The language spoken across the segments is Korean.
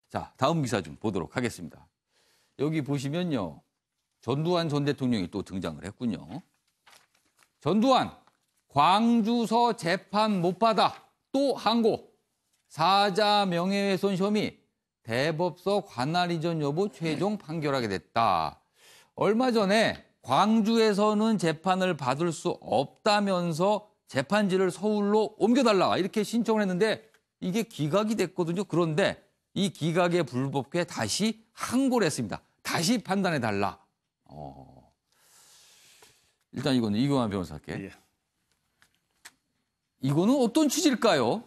자, 다음 기사 좀 보도록 하겠습니다. 여기 보시면요. 전두환 전 대통령이 또 등장을 했군요. 전두환, 광주서 재판 못 받아 또 항고. 사자 명예훼손 혐의 대법서 관할 이전 여부 최종 판결하게 됐다. 얼마 전에 광주에서는 재판을 받을 수 없다면서 재판지를 서울로 옮겨달라 이렇게 신청을 했는데 이게 기각이 됐거든요. 그런데 이 기각의 불법에 다시 항고를 했습니다. 다시 판단해달라. 일단 이거는 이경환 변호사 할게. 예. 이거는 어떤 취지일까요?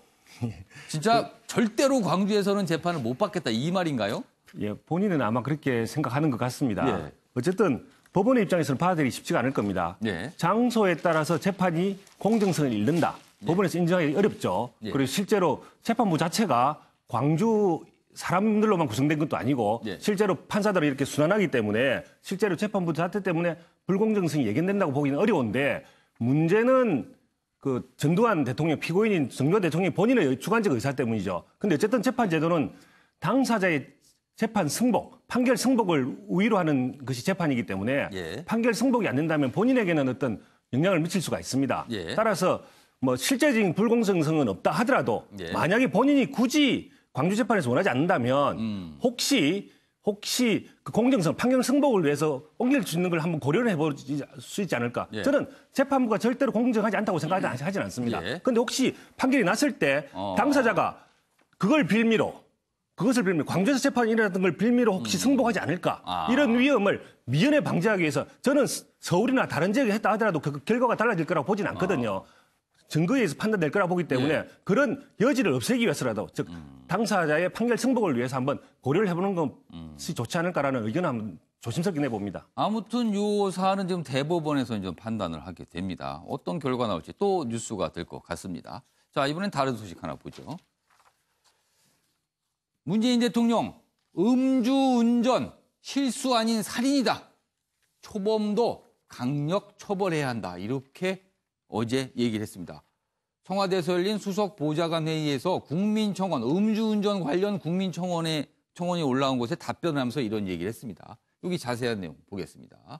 진짜 절대로 광주에서는 재판을 못 받겠다 이 말인가요? 예, 본인은 아마 그렇게 생각하는 것 같습니다. 예. 어쨌든 법원의 입장에서는 받아들이기 쉽지가 않을 겁니다. 예. 장소에 따라서 재판이 공정성을 잃는다. 법원에서 인정하기 어렵죠. 예. 그리고 실제로 재판부 자체가 광주 사람들로만 구성된 것도 아니고 예. 실제로 판사들이 이렇게 순환하기 때문에 실제로 재판부 자체 때문에 불공정성이 예견된다고 보기는 어려운데 문제는 그 전두환 대통령 피고인인 전두환 대통령 본인의 주관적 의사 때문이죠. 근데 어쨌든 재판 제도는 당사자의 재판 승복, 판결 승복을 우위로 하는 것이 재판이기 때문에 예. 판결 승복이 안 된다면 본인에게는 어떤 영향을 미칠 수가 있습니다. 예. 따라서 뭐 실제적인 불공정성은 없다 하더라도 예. 만약에 본인이 굳이 광주 재판에서 원하지 않는다면 혹시 그 공정성, 판결 승복을 위해서 옮길 수 있는 걸 한번 고려를 해볼 수 있지 않을까. 예. 저는 재판부가 절대로 공정하지 않다고 생각하지는 않습니다. 그런데 예. 혹시 판결이 났을 때 당사자가 그것을 빌미로 광주에서 재판이 일어났던 걸 빌미로 혹시 승복하지 않을까. 이런 위험을 미연에 방지하기 위해서 저는 서울이나 다른 지역에 했다 하더라도 그 결과가 달라질 거라고 보진 않거든요. 증거에 의해서 판단될 거라고 보기 때문에 예. 그런 여지를 없애기 위해서라도 즉 당사자의 판결 승복을 위해서 한번 고려를 해보는 것이 좋지 않을까라는 의견을 한번 조심스럽게 내봅니다. 아무튼 요 사안은 지금 대법원에서 이제 판단을 하게 됩니다. 어떤 결과 나올지 또 뉴스가 될 것 같습니다. 자, 이번엔 다른 소식 하나 보죠. 문재인 대통령 음주운전 실수 아닌 살인이다. 초범도 강력 처벌해야 한다. 이렇게 어제 얘기를 했습니다. 청와대에서 열린 수석 보좌관 회의에서 국민청원, 음주운전 관련 국민청원이 올라온 곳에 답변을 하면서 이런 얘기를 했습니다. 여기 자세한 내용 보겠습니다.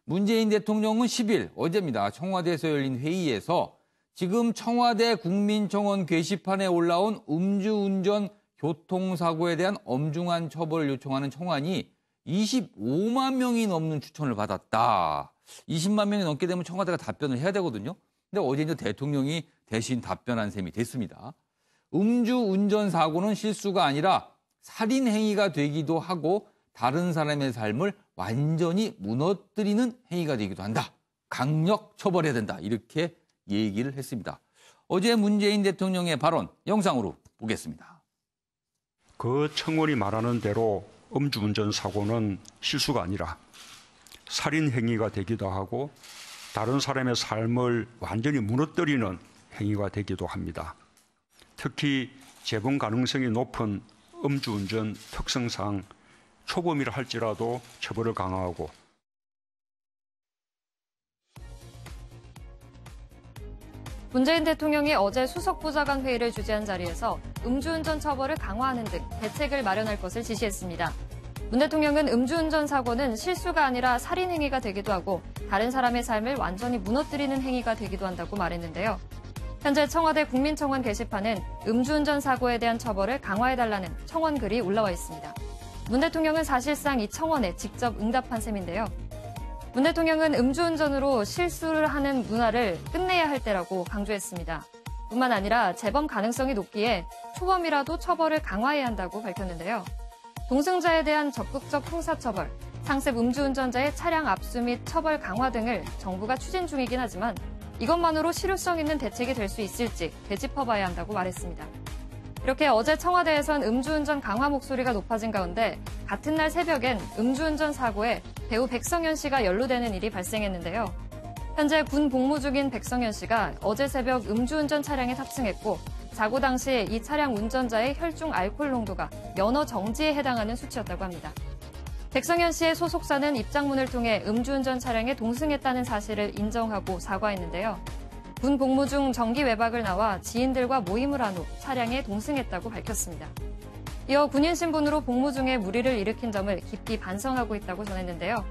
문재인 대통령은 10일, 어제입니다. 청와대에서 열린 회의에서 지금 청와대 국민청원 게시판에 올라온 음주운전 교통사고에 대한 엄중한 처벌을 요청하는 청원이 25만 명이 넘는 추천을 받았다. 20만 명이 넘게 되면 청와대가 답변을 해야 되거든요. 근데 어제 이제 대통령이 대신 답변한 셈이 됐습니다. 음주운전 사고는 실수가 아니라 살인 행위가 되기도 하고 다른 사람의 삶을 완전히 무너뜨리는 행위가 되기도 한다. 강력 처벌해야 된다. 이렇게 얘기를 했습니다. 어제 문재인 대통령의 발언 영상으로 보겠습니다. 그 청원이 말하는 대로 음주운전 사고는 실수가 아니라 살인 행위가 되기도 하고 다른 사람의 삶을 완전히 무너뜨리는 행위가 되기도 합니다. 특히 재범 가능성이 높은 음주운전 특성상 초범이라 할지라도 처벌을 강화하고 문재인 대통령이 어제 수석보좌관 회의를 주재한 자리에서 음주운전 처벌을 강화하는 등 대책을 마련할 것을 지시했습니다. 문 대통령은 음주운전 사고는 실수가 아니라 살인 행위가 되기도 하고 다른 사람의 삶을 완전히 무너뜨리는 행위가 되기도 한다고 말했는데요. 현재 청와대 국민청원 게시판엔 음주운전 사고에 대한 처벌을 강화해달라는 청원 글이 올라와 있습니다. 문 대통령은 사실상 이 청원에 직접 응답한 셈인데요. 문 대통령은 음주운전으로 실수를 하는 문화를 끝내야 할 때라고 강조했습니다. 뿐만 아니라 재범 가능성이 높기에 초범이라도 처벌을 강화해야 한다고 밝혔는데요. 동승자에 대한 적극적 형사처벌, 상습 음주운전자의 차량 압수 및 처벌 강화 등을 정부가 추진 중이긴 하지만 이것만으로 실효성 있는 대책이 될 수 있을지 되짚어봐야 한다고 말했습니다. 이렇게 어제 청와대에선 음주운전 강화 목소리가 높아진 가운데 같은 날 새벽엔 음주운전 사고에 배우 백성현 씨가 연루되는 일이 발생했는데요. 현재 군 복무 중인 백성현 씨가 어제 새벽 음주운전 차량에 탑승했고 사고 당시 이 차량 운전자의 혈중 알코올 농도가 면허 정지에 해당하는 수치였다고 합니다. 백성현 씨의 소속사는 입장문을 통해 음주운전 차량에 동승했다는 사실을 인정하고 사과했는데요. 군 복무 중 정기 외박을 나와 지인들과 모임을 한 후 차량에 동승했다고 밝혔습니다. 이어 군인 신분으로 복무 중에 무리를 일으킨 점을 깊이 반성하고 있다고 전했는데요.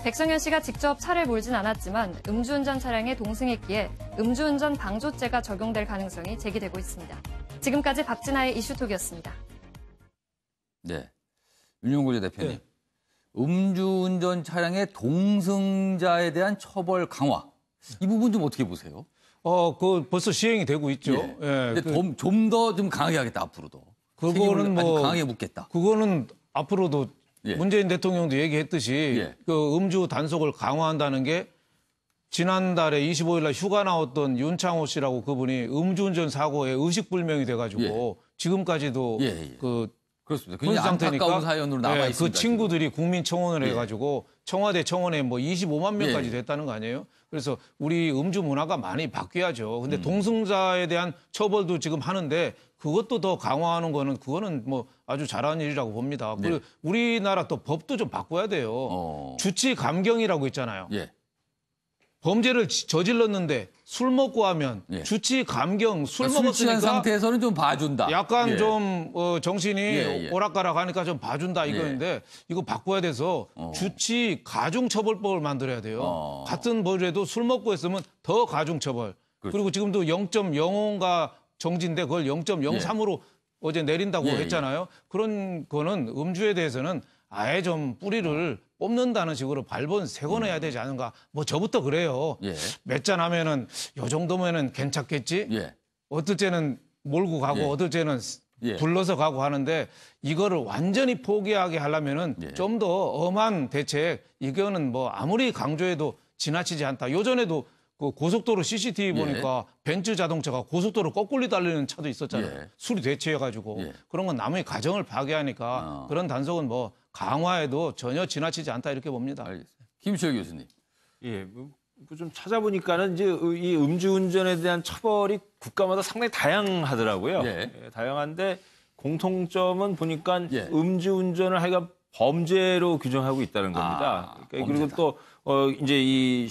백성현 씨가 직접 차를 몰진 않았지만 음주운전 차량에 동승했기에 음주운전 방조죄가 적용될 가능성이 제기되고 있습니다. 지금까지 박진아의 이슈톡이었습니다. 네. 윤용구 대표님. 네. 음주운전 차량의 동승자에 대한 처벌 강화. 이 부분 좀 어떻게 보세요? 그 벌써 시행이 되고 있죠. 예. 예, 근데 좀 더 좀 강하게 하겠다, 앞으로도. 그거는 책임을 아주 뭐 강하게 묻겠다. 그거는 앞으로도 예. 문재인 대통령도 얘기했듯이 예. 그 음주 단속을 강화한다는 게 지난달에 25일 날 휴가 나왔던 윤창호 씨라고 그분이 음주운전 사고에 의식불명이 돼가지고 지금까지도 예, 예. 그렇습니다. 그런 굉장히 상태니까 안타까운 사연으로 남아 있습니다. 그 친구들이 국민청원을 예. 해가지고 청와대 청원에 뭐 25만 명까지 예. 됐다는 거 아니에요? 그래서 우리 음주 문화가 많이 바뀌어야죠. 근데 음. 동승자에 대한 처벌도 지금 하는데 그것도 더 강화하는 거는 그거는 뭐 아주 잘하는 일이라고 봅니다. 네. 그리고 우리나라 또 법도 좀 바꿔야 돼요. 주치 감경이라고 있잖아요. 예. 범죄를 저질렀는데 술 먹고 하면 예. 주치 감경 술 술 취한 먹었으니까 상태에서는 좀 봐준다. 약간 예. 좀 정신이 예, 예. 오락가락하니까 좀 봐준다 이거인데 이거 바꿔야 돼서 주치 가중처벌법을 만들어야 돼요. 같은 벌에도 술 먹고 했으면 더 가중처벌. 그렇죠. 그리고 지금도 0.05가 정지인데 그걸 0.03으로 어제 내린다고 예, 했잖아요. 그런 거는 음주에 대해서는 아예 좀 뿌리를 뽑는다는 식으로 발본 세워내야 되지 않은가. 뭐 저부터 그래요. 예. 몇 잔 하면은 요 정도면은 괜찮겠지. 예. 어떨 때는 몰고 가고 예. 어떨 때는 예. 불러서 가고 하는데 이거를 완전히 포기하게 하려면은 예. 좀 더 엄한 대책 이거는 뭐 아무리 강조해도 지나치지 않다. 요전에도 그 고속도로 CCTV 보니까 벤츠 자동차가 고속도로 거꾸로 달리는 차도 있었잖아요. 예. 술이 대체해가지고 예. 그런 건 남의 가정을 파괴하니까 그런 단속은 뭐 강화해도 전혀 지나치지 않다 이렇게 봅니다. 알겠습니다. 김시혁 교수님. 예, 좀 찾아보니까는 이제 이 음주운전에 대한 처벌이 국가마다 상당히 다양하더라고요. 예. 예, 다양한데 공통점은 보니까 예. 음주운전을 하여간 범죄로 규정하고 있다는 겁니다. 그러니까 그리고 또 이제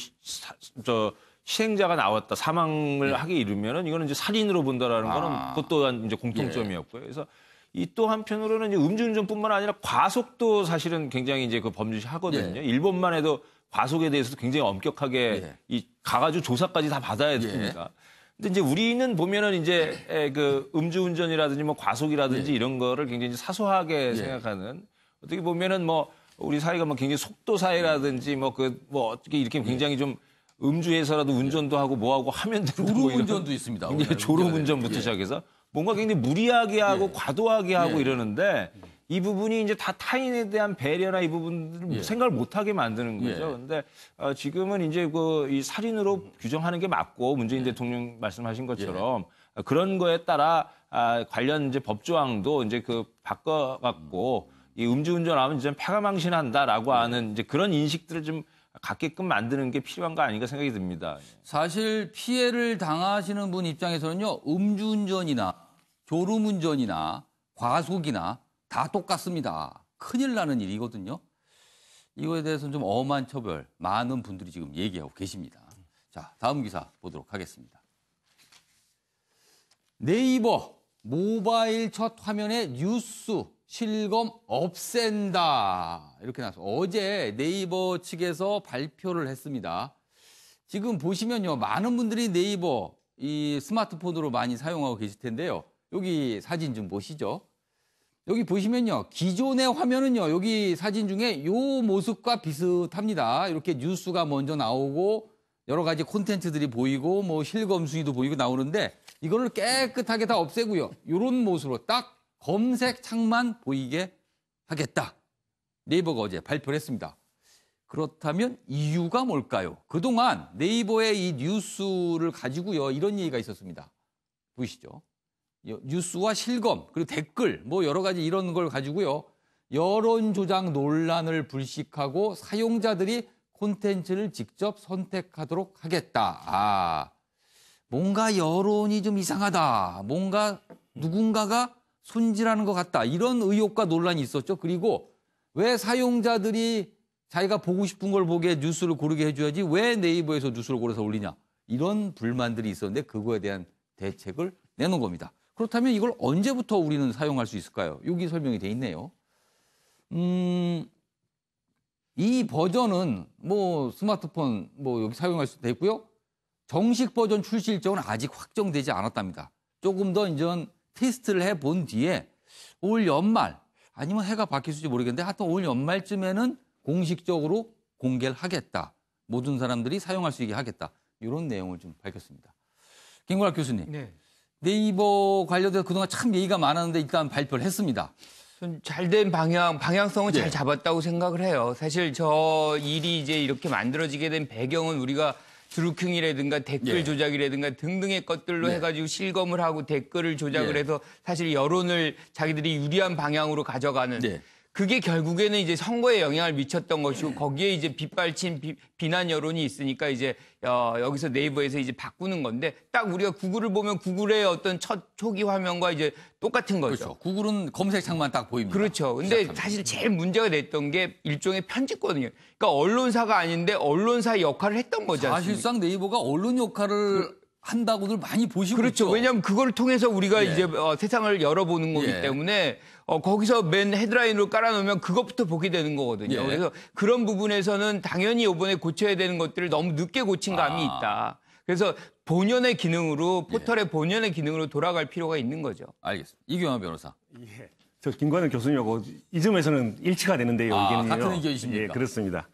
저 희생자가 나왔다 사망을 하게 이르면은 이거는 이제 살인으로 본다라는 거는 그것 또한 이제 공통점이었고요. 그래서 이 또 한편으로는 이제 음주운전뿐만 아니라 과속도 사실은 굉장히 이제 그 범죄하거든요. 일본만 해도 과속에 대해서도 굉장히 엄격하게 이 가가지고 조사까지 다 받아야 됩니다. 근데 이제 우리는 보면은 이제 그 음주운전이라든지 뭐 과속이라든지 이런 거를 굉장히 사소하게 생각하는 어떻게 보면은 뭐 우리 사회가 뭐 굉장히 속도 사회라든지 뭐 어떻게 이렇게 굉장히 좀 음주해서라도 운전도 하고 뭐 하고 하면 되고 졸음운전도 있습니다. 굉장히 졸음운전부터 시작해서 뭔가 굉장히 무리하게 하고 과도하게 하고 이러는데 이 부분이 이제 다 타인에 대한 배려나 이 부분들을 생각을 못하게 만드는 거죠. 근데 지금은 이제 이 살인으로 규정하는 게 맞고 문재인 대통령 말씀하신 것처럼 그런 거에 따라 관련 이제 법조항도 이제 바꿔갖고 이 음주운전하면 진짜 패가망신한다라고 하는 이제 그런 인식들을 좀 갖게끔 만드는 게 필요한 거 아닌가 생각이 듭니다. 사실 피해를 당하시는 분 입장에서는요. 음주운전이나 졸음운전이나 과속이나 다 똑같습니다. 큰일 나는 일이거든요. 이거에 대해서는 좀 엄한 처벌 많은 분들이 지금 얘기하고 계십니다. 자, 다음 기사 보도록 하겠습니다. 네이버 모바일 첫 화면에 뉴스 실검 없앤다. 이렇게 나왔어요. 어제 네이버 측에서 발표를 했습니다. 지금 보시면요. 많은 분들이 네이버 이 스마트폰으로 많이 사용하고 계실 텐데요. 여기 사진 좀 보시죠. 여기 보시면요. 기존의 화면은요. 여기 사진 중에 이 모습과 비슷합니다. 이렇게 뉴스가 먼저 나오고 여러 가지 콘텐츠들이 보이고 뭐 실검 순위도 보이고 나오는데 이거를 깨끗하게 다 없애고요. 이런 모습으로 딱 검색 창만 보이게 하겠다. 네이버가 어제 발표를 했습니다. 그렇다면 이유가 뭘까요? 그동안 네이버의 이 뉴스를 가지고요. 이런 얘기가 있었습니다. 보이시죠? 뉴스와 실검, 그리고 댓글, 뭐 여러 가지 이런 걸 가지고요. 여론 조작 논란을 불식하고 사용자들이 콘텐츠를 직접 선택하도록 하겠다. 뭔가 여론이 좀 이상하다. 뭔가 누군가가 손질하는 것 같다. 이런 의혹과 논란이 있었죠. 그리고 왜 사용자들이 자기가 보고 싶은 걸 보게 뉴스를 고르게 해줘야지 왜 네이버에서 뉴스를 고르서 올리냐. 이런 불만들이 있었는데 그거에 대한 대책을 내놓은 겁니다. 그렇다면 이걸 언제부터 우리는 사용할 수 있을까요? 여기 설명이 돼 있네요. 이 버전은 뭐 스마트폰 뭐 여기 사용할 수도 있고요. 정식 버전 출시 일정은 아직 확정되지 않았답니다. 조금 더 이제 테스트를 해본 뒤에 올 연말 아니면 해가 바뀔지 모르겠는데 하여튼 올 연말쯤에는 공식적으로 공개를 하겠다. 모든 사람들이 사용할 수 있게 하겠다. 이런 내용을 좀 밝혔습니다. 김건학 교수님. 네. 네이버 관련돼서 그동안 참 얘기가 많았는데 일단 발표를 했습니다. 잘된 방향성은 예. 잘 잡았다고 생각을 해요. 사실 저 일이 이제 이렇게 만들어지게 된 배경은 우리가 드루킹이라든가 댓글 예. 조작이라든가 등등의 것들로 예. 해가지고 실검을 하고 댓글을 조작을 예. 해서 사실 여론을 자기들이 유리한 방향으로 가져가는 예. 그게 결국에는 이제 선거에 영향을 미쳤던 것이고 거기에 이제 빗발친 비난 여론이 있으니까 이제 여기서 네이버에서 이제 바꾸는 건데 딱 우리가 구글을 보면 구글의 어떤 첫 초기 화면과 이제 똑같은 거죠. 그렇죠. 구글은 검색창만 딱 보입니다. 그렇죠. 근데 시작하면. 사실 제일 문제가 됐던 게 일종의 편집거든요. 그러니까 언론사가 아닌데 언론사 역할을 했던 거지 않습니까? 사실상 네이버가 언론 역할을 한다고들 많이 보시고 그렇죠. 있죠. 왜냐하면 그걸 통해서 우리가 예. 이제 세상을 열어보는 거기 예. 때문에 거기서 맨 헤드라인으로 깔아놓으면 그것부터 보게 되는 거거든요. 예. 그래서 그런 부분에서는 당연히 이번에 고쳐야 되는 것들을 너무 늦게 고친 감이 있다. 그래서 본연의 기능으로 포털의 본연의 기능으로 돌아갈 필요가 있는 거죠. 알겠습니다. 이경환 변호사. 예. 저 김관영 교수님하고 이 점에서는 일치가 되는데요. 아, 의견이요. 같은 의견이십니까? 예, 그렇습니다.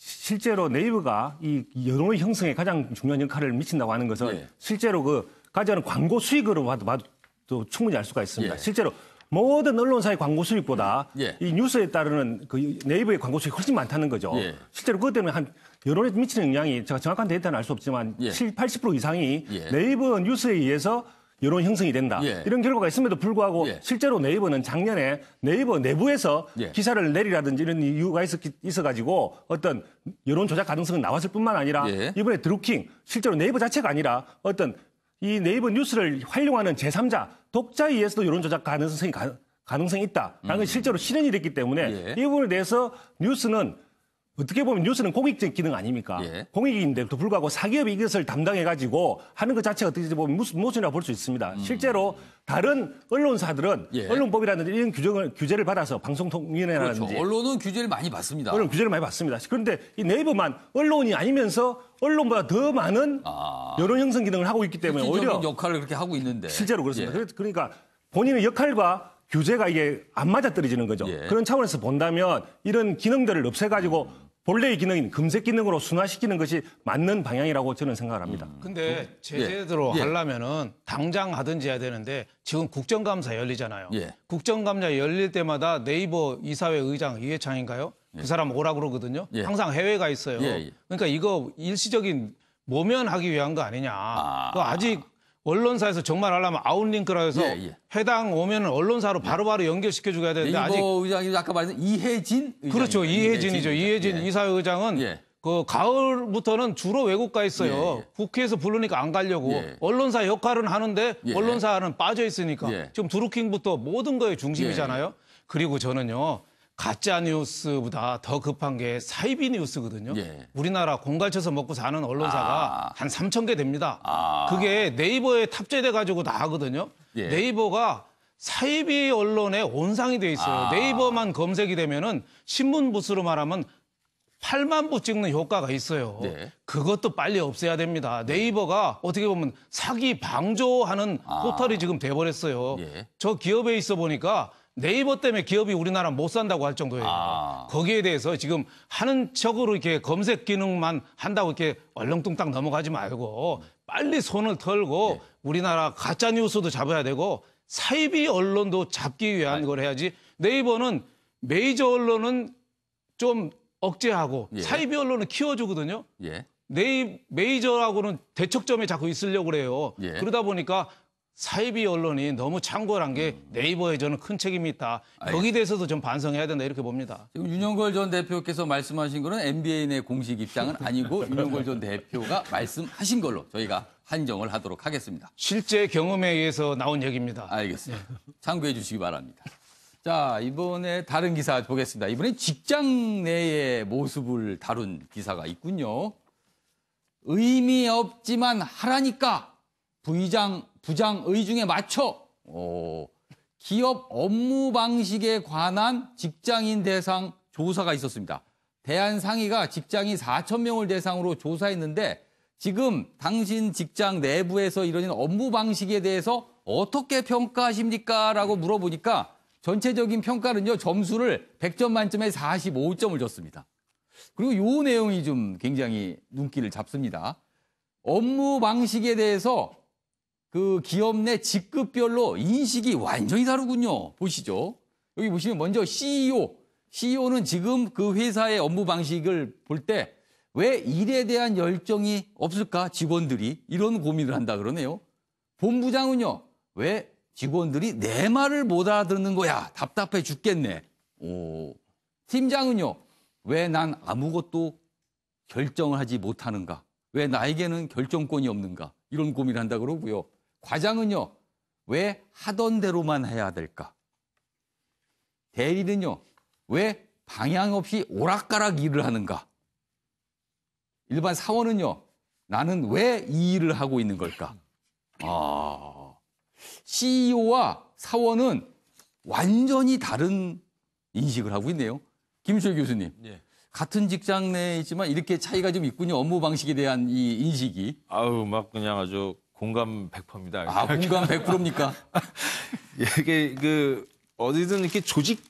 실제로 네이버가 이 여론 형성에 가장 중요한 역할을 미친다고 하는 것은 예. 실제로 그 가져가는 광고 수익으로 봐도 충분히 알 수가 있습니다. 예. 실제로 모든 언론사의 광고 수익보다 예. 이 뉴스에 따르는 그 네이버의 광고 수익이 훨씬 많다는 거죠. 예. 실제로 그것 때문에 한 여론에 미치는 영향이 제가 정확한 데이터는 알 수 없지만 예. 80% 이상이 예. 네이버 뉴스에 의해서 여론 형성이 된다. 예. 이런 결과가 있음에도 불구하고 예. 실제로 네이버는 작년에 네이버 내부에서 예. 기사를 내리라든지 이런 이유가 있어가지고 어떤 여론 조작 가능성은 나왔을 뿐만 아니라 예. 이번에 드루킹 실제로 네이버 자체가 아니라 어떤 이 네이버 뉴스를 활용하는 제3자 독자에 의해서도 여론 조작 가능성이 있다라는 건 실제로 실현이 됐기 때문에 예. 이 부분에 대해서 뉴스는 어떻게 보면 뉴스는 공익적 기능 아닙니까? 예. 공익인데도 불구하고 사기업이 이것을 담당해가지고 하는 것 자체가 어떻게 보면 모순이라고 볼 수 있습니다. 실제로 다른 언론사들은 예. 언론법이라든지 이런 규제를 받아서 방송통신위원회라든지 그렇죠. 언론은 규제를 많이 받습니다. 언론 규제를 많이 받습니다. 그런데 이 네이버만 언론이 아니면서 언론보다 더 많은 여론 형성 기능을 하고 있기 때문에 실질적인 오히려 역할을 그렇게 하고 있는데 실제로 그렇습니다. 예. 그러니까 본인의 역할과 규제가 이게 안 맞아떨어지는 거죠. 예. 그런 차원에서 본다면 이런 기능들을 없애가지고 본래의 기능인 검색 기능으로 순화시키는 것이 맞는 방향이라고 저는 생각을 합니다. 근데 제대로 예. 하려면은 당장 하든지 해야 되는데 지금 국정감사 열리잖아요. 예. 국정감사 열릴 때마다 네이버 이사회 의장 이해창인가요? 그 사람 오라 그러거든요. 예. 항상 해외가 있어요. 예, 예. 그러니까 이거 일시적인 모면하기 위한 거 아니냐. 그 아직 언론사에서 정말 하려면 아웃링크라 해서 예, 예. 해당 오면은 언론사로 바로바로 연결시켜 줘야 되는데 아직 네이버 의장이 아까 말했던 이혜진 의장. 그렇죠. 이혜진이죠. 이혜진 예. 이사회 의장은 예. 그 가을부터는 주로 외국 가 있어요. 예, 예. 국회에서 부르니까 안 가려고. 예. 언론사 역할은 하는데 예. 언론사는 빠져 있으니까. 예. 지금 드루킹부터 모든 거의 중심이잖아요. 그리고 저는요. 가짜 뉴스보다 더 급한 게 사이비 뉴스거든요. 예. 우리나라 공갈쳐서 먹고 사는 언론사가 한 3,000개 됩니다. 아. 그게 네이버에 탑재돼 가지고 다 하거든요. 예. 네이버가 사이비 언론의 온상이 돼 있어요. 네이버만 검색이 되면은 신문 부스로 말하면 8만 부 찍는 효과가 있어요. 네. 그것도 빨리 없애야 됩니다. 네이버가 어떻게 보면 사기 방조하는 포털이 지금 돼버렸어요. 예. 저 기업에 있어 보니까 네이버 때문에 기업이 우리나라 못 산다고 할 정도예요. 거기에 대해서 지금 하는 척으로 이렇게 검색 기능만 한다고 이렇게 얼렁뚱땅 넘어가지 말고 빨리 손을 털고 우리나라 가짜 뉴스도 잡아야 되고 사이비 언론도 잡기 위한 걸 해야지. 네이버는 메이저 언론은 좀 억제하고 예. 사이비 언론은 키워주거든요. 예. 메이저하고는 대척점에 자꾸 있으려고 그래요. 예. 그러다 보니까 사이비 언론이 너무 창궐한 게 네이버에 저는 큰 책임이 있다. 거기에 대해서도 좀 반성해야 된다 이렇게 봅니다. 지금 윤영걸 전 대표께서 말씀하신 거는 MBN의 내 공식 입장은 아니고 윤영걸 전 대표가 말씀하신 걸로 저희가 한정을 하도록 하겠습니다. 실제 경험에 의해서 나온 얘기입니다. 알겠습니다. 참고해 주시기 바랍니다. 자, 이번에 다른 기사 보겠습니다. 이번엔 직장 내의 모습을 다룬 기사가 있군요. 의미 없지만 하라니까 부장 의중에 맞춰 기업 업무 방식에 관한 직장인 대상 조사가 있었습니다. 대한상의가 직장인 4,000명을 대상으로 조사했는데 지금 당신 직장 내부에서 이루어진 업무 방식에 대해서 어떻게 평가하십니까? 라고 물어보니까 전체적인 평가는요, 점수를 100점 만점에 45점을 줬습니다. 그리고 이 내용이 좀 굉장히 눈길을 잡습니다. 업무 방식에 대해서 그 기업 내 직급별로 인식이 완전히 다르군요. 보시죠. 여기 보시면 먼저 CEO. CEO는 지금 그 회사의 업무 방식을 볼 때 왜 일에 대한 열정이 없을까? 직원들이 이런 고민을 한다 그러네요. 본부장은요. 왜 직원들이 내 말을 못 알아듣는 거야? 답답해 죽겠네. 팀장은요. 왜 난 아무것도 결정을 하지 못하는가? 왜 나에게는 결정권이 없는가? 이런 고민을 한다 그러고요. 과장은요. 왜 하던 대로만 해야 될까? 대리는요. 왜 방향 없이 오락가락 일을 하는가? 일반 사원은요. 나는 왜 이 일을 하고 있는 걸까? CEO와 사원은 완전히 다른 인식을 하고 있네요. 김철 교수님. 예. 같은 직장 내에 있지만 이렇게 차이가 좀 있군요. 업무 방식에 대한 이 인식이. 아우, 막 그냥 아주 공감 100%입니다. 공감 100%입니까? 이게 어디든 이렇게 조직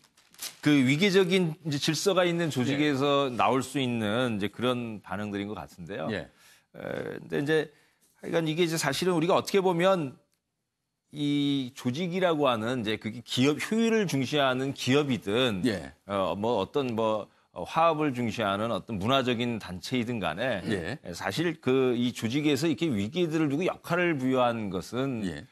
위계적인 이제 질서가 있는 조직에서 나올 수 있는 이제 그런 반응들인 것 같은데요. 예. 근데 이제 하여간 이게 이제 사실은 우리가 어떻게 보면 이 조직이라고 하는 이제 그게 기업 효율을 중시하는 기업이든 예. 화합을 중시하는 어떤 문화적인 단체이든 간에 예. 사실 이 조직에서 이렇게 위기들을 두고 역할을 부여한 것은 예.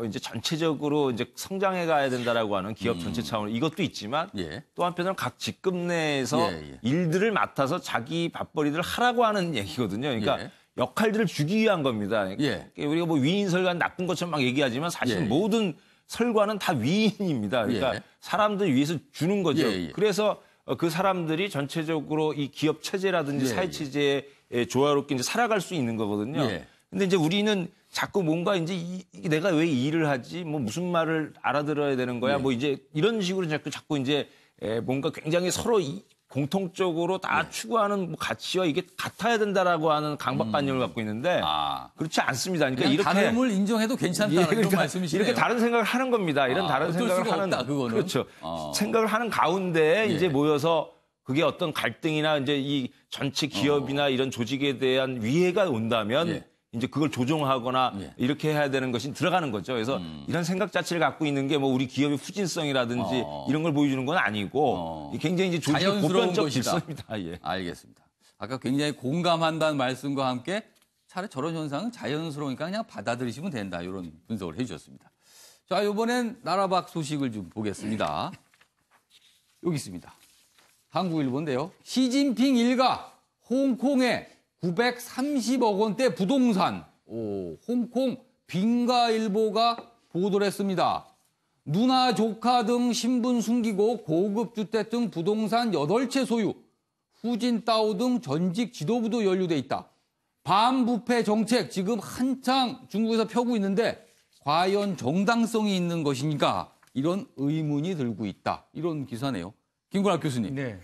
이제 전체적으로 이제 성장해 가야 된다라고 하는 기업 전체 차원 이것도 있지만 예. 또 한편으로는 각 직급 내에서 예. 일들을 맡아서 자기 밥벌이를 하라고 하는 얘기거든요. 그러니까 예. 역할들을 주기 위한 겁니다. 예. 우리가 뭐 위인 설관 나쁜 것처럼 막 얘기하지만 사실 예. 모든 설관은 다 위인입니다. 그러니까 예. 사람들 위해서 주는 거죠. 예. 그래서 그 사람들이 전체적으로 이 기업 체제라든지 예. 사회 체제에 조화롭게 이제 살아갈 수 있는 거거든요. 예. 근데 이제 우리는 자꾸 뭔가 이제 내가 왜 이 일을 하지? 뭐 무슨 말을 알아들어야 되는 거야? 예. 뭐 이제 이런 식으로 자꾸 이제 뭔가 굉장히 서로 공통적으로 다 추구하는 뭐 가치와 이게 같아야 된다라고 하는 강박관념을 갖고 있는데 그렇지 않습니다. 그러니까 이렇게 다름을 인정해도 괜찮다는 예, 그러니까 그런 말씀이시네요. 이렇게 다른 생각을 하는 겁니다. 이런 다른 어쩔 생각을 수가 하는 없다, 그거는. 그렇죠. 생각을 하는 가운데 예. 이제 모여서 그게 어떤 갈등이나 이제 이 전체 기업이나 이런 조직에 대한 위해가 온다면 예. 이제 그걸 조정하거나 예. 이렇게 해야 되는 것이 들어가는 거죠. 그래서 이런 생각 자체를 갖고 있는 게 뭐 우리 기업의 후진성이라든지 이런 걸 보여주는 건 아니고 굉장히 이제 조직의 자연스러운 보편적 것이다. 질서입니다. 예. 알겠습니다. 아까 굉장히 공감한다는 말씀과 함께 차라리 저런 현상은 자연스러우니까 그냥 받아들이시면 된다. 이런 분석을 해주셨습니다. 자, 이번엔 나라 밖 소식을 좀 보겠습니다. 여기 있습니다. 한국일보인데요. 시진핑 일가 홍콩에 930억 원대 부동산. 홍콩 빈가일보가 보도를 했습니다. 누나 조카 등 신분 숨기고 고급 주택 등 부동산 8채 소유. 후진따오 등 전직 지도부도 연루돼 있다. 반부패 정책 지금 한창 중국에서 펴고 있는데 과연 정당성이 있는 것인가 이런 의문이 들고 있다. 이런 기사네요. 김구락 교수님. 네.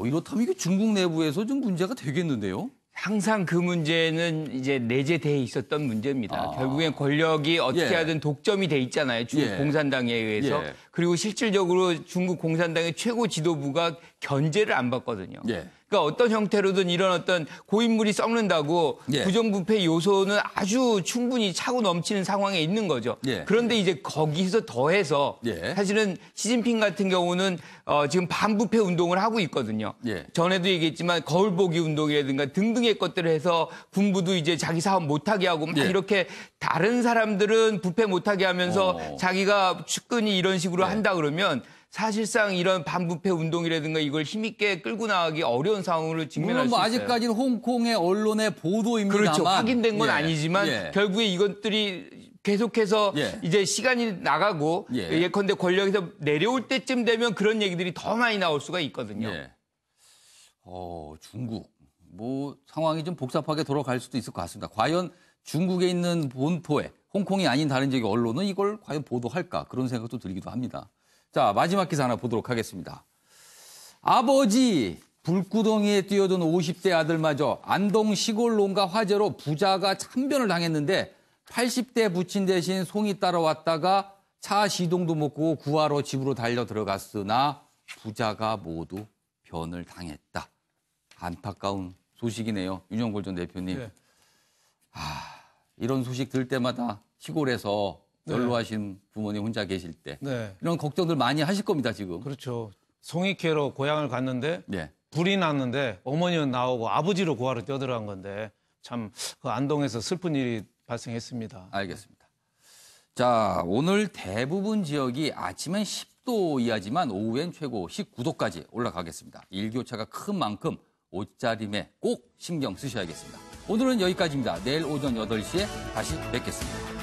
이렇다면 이게 중국 내부에서 좀 문제가 되겠는데요? 항상 그 문제는 이제 내재돼 있었던 문제입니다. 결국엔 권력이 어떻게 예. 하든 독점이 돼 있잖아요. 중국 예. 공산당에 의해서. 예. 그리고 실질적으로 중국 공산당의 최고 지도부가 견제를 안 받거든요. 예. 그러니까 어떤 형태로든 이런 어떤 고인물이 썩는다고 예. 부정부패 요소는 아주 충분히 차고 넘치는 상황에 있는 거죠. 예. 그런데 이제 거기서 더해서 예. 사실은 시진핑 같은 경우는 지금 반부패 운동을 하고 있거든요. 예. 전에도 얘기했지만 거울보기 운동이라든가 등등의 것들을 해서 군부도 이제 자기 사업 못하게 하고 막 예. 이렇게 다른 사람들은 부패 못하게 하면서 자기가 측근이 이런 식으로 예. 한다 그러면 사실상 이런 반부패 운동이라든가 이걸 힘있게 끌고 나가기 어려운 상황으로 직면할 물론 뭐 수 있어요. 아직까지는 홍콩의 언론의 보도입니다만. 그렇죠. 확인된 건 예. 아니지만 예. 결국에 이것들이 계속해서 예. 이제 시간이 나가고 예. 예컨대 권력에서 내려올 때쯤 되면 그런 얘기들이 더 많이 나올 수가 있거든요. 예. 중국. 뭐 상황이 좀 복잡하게 돌아갈 수도 있을 것 같습니다. 과연 중국에 있는 본토에 홍콩이 아닌 다른 지역의 언론은 이걸 과연 보도할까 그런 생각도 들기도 합니다. 자, 마지막 기사 하나 보도록 하겠습니다. 아버지 불구덩이에 뛰어든 50대 아들마저 안동 시골 농가 화재로 부자가 참변을 당했는데 80대 부친 대신 송이 따라왔다가 차 시동도 못 끄고 구하러 집으로 달려 들어갔으나 부자가 모두 변을 당했다. 안타까운 소식이네요. 윤영골 전 대표님. 네. 이런 소식 들을 때마다 시골에서 네. 연로하신 부모님 혼자 계실 때 네. 이런 걱정들 많이 하실 겁니다, 지금. 그렇죠. 송이 캐러 고향을 갔는데 네. 불이 났는데 어머니는 나오고 아버지를 구하러 뛰어들어간 건데 참 그 안동에서 슬픈 일이 발생했습니다. 알겠습니다. 자, 오늘 대부분 지역이 아침엔 10도 이하지만 오후엔 최고 19도까지 올라가겠습니다. 일교차가 큰 만큼 옷차림에 꼭 신경 쓰셔야겠습니다. 오늘은 여기까지입니다. 내일 오전 8시에 다시 뵙겠습니다.